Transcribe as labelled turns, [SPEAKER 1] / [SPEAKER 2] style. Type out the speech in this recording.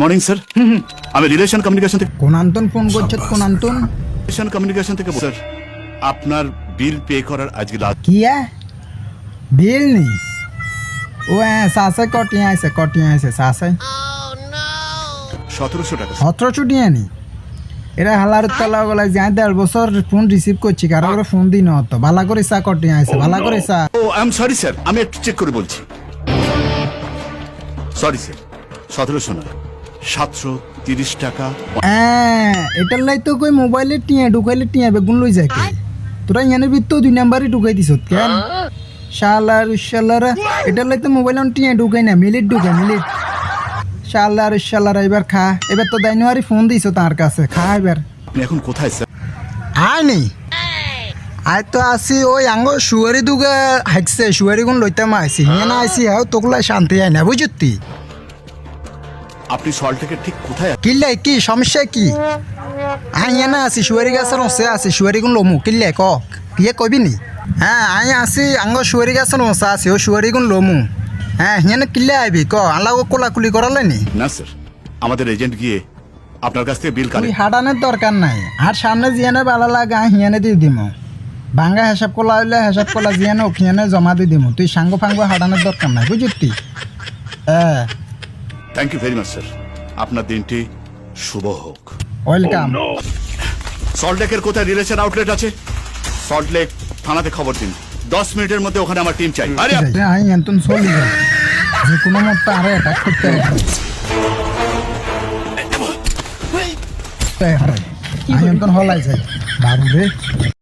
[SPEAKER 1] Morning sir আমি relation communication থেকে
[SPEAKER 2] কোন আন্তন ফোন করছে? কোন আন্তন?
[SPEAKER 1] রিলেশন কমিউনিকেশন থেকে স্যার আপনার বিল পে করার আজকে লাস্ট
[SPEAKER 2] কি বিল নেই? ও হ্যাঁ সাসে কটিয়া আছে সাসে
[SPEAKER 1] 1700 টাকা
[SPEAKER 2] 1700 টিয়া নি। এরা হালার তলা গলা যাই 1.5 বছর ফোন রিসিভ করছি, কারো করে ফোন দিই না তো ভালো করে চা কটিয়া আছে, ভালো করে চা।
[SPEAKER 1] ও আই এম সরি স্যার, আমি একটু চেক করে বলছি। সরি স্যার, 1700 নয় 730 টাকা।
[SPEAKER 2] হ্যাঁ এটার লাই তো কই মোবাইলে টিয়া ঢুকাইলে টিয়া বেগুন লই যায় কে? তোরা ইয়ানের ভিতর 2 নাম্বারই ঢুকাই দিছ কেন? শালারা এটার লাই তো মোবাইল টিয়া ঢুকাই না, মিলিট ঢুকাই মিলিট। শালারা এবার খা, এবার তো জানুয়ারি ফোন দিছ তার কাছে, খা এবার।
[SPEAKER 1] আপনি এখন কোথায় স্যার?
[SPEAKER 2] আয় নি আয় তো আসি ওই আঙ্গ শুয়ারি দুগে হাঁটছে, শুয়ারি গুণ লইতাম আইসি হিয়া না আইসি হাও তোকলাই শান্তি আয় না বুঝতি?
[SPEAKER 1] আপনি সল্টলেকের ঠিক কোথায়?
[SPEAKER 2] কিল্লাই কি সমস্যা কি? আই হিয়া না আসি শুয়ারি গাছের ওসে আসি, শুয়ারি গুণ লমু কিল্লাই ক কিয়ে কবি নি? হ্যাঁ আই আসি আঙ্গ শুয়ারি গাছের ওসে আসি, ও শুয়ারি গুণ লমু। হ্যাঁ হিয়া না কিল্লে আইবি ক আলাগো কোলাকুলি করালে নি?
[SPEAKER 1] না স্যার, আমাদের এজেন্ট গিয়ে আপনার কাছ থেকে বিল
[SPEAKER 2] তুই
[SPEAKER 1] কালেক্ট।
[SPEAKER 2] হাডানের দরকার নাই, আর সামনে জিয়ানে ভালো লাগে হিয়ানে দিয়ে দিমু। ভাঙ্গা হিসাব কলা হইলে হিসাব কলা জিয়ানে ওখিয়ানে জমা দিয়ে দিমু, তুই সাঙ্গ ফাঙ্গ হাডানের দরকার নাই বুঝতি? হ্যাঁ
[SPEAKER 1] thank you very much sir, আপনার দিনটি শুভ হোক।
[SPEAKER 2] ওয়েলকাম।
[SPEAKER 1] সল্টলেকের কোথায় রিলেশন আউটলেট আছে? সল্টলেক থানাতে খবর দিন, 10 মিনিটের মধ্যে ওখানে আমার টিম চাই। আরে
[SPEAKER 2] আই এন্তন চলি যায় যে কোনো মতো আরে অ্যাটাক করতে হবে। আই এন্তন হলাই যায় বাবু রে।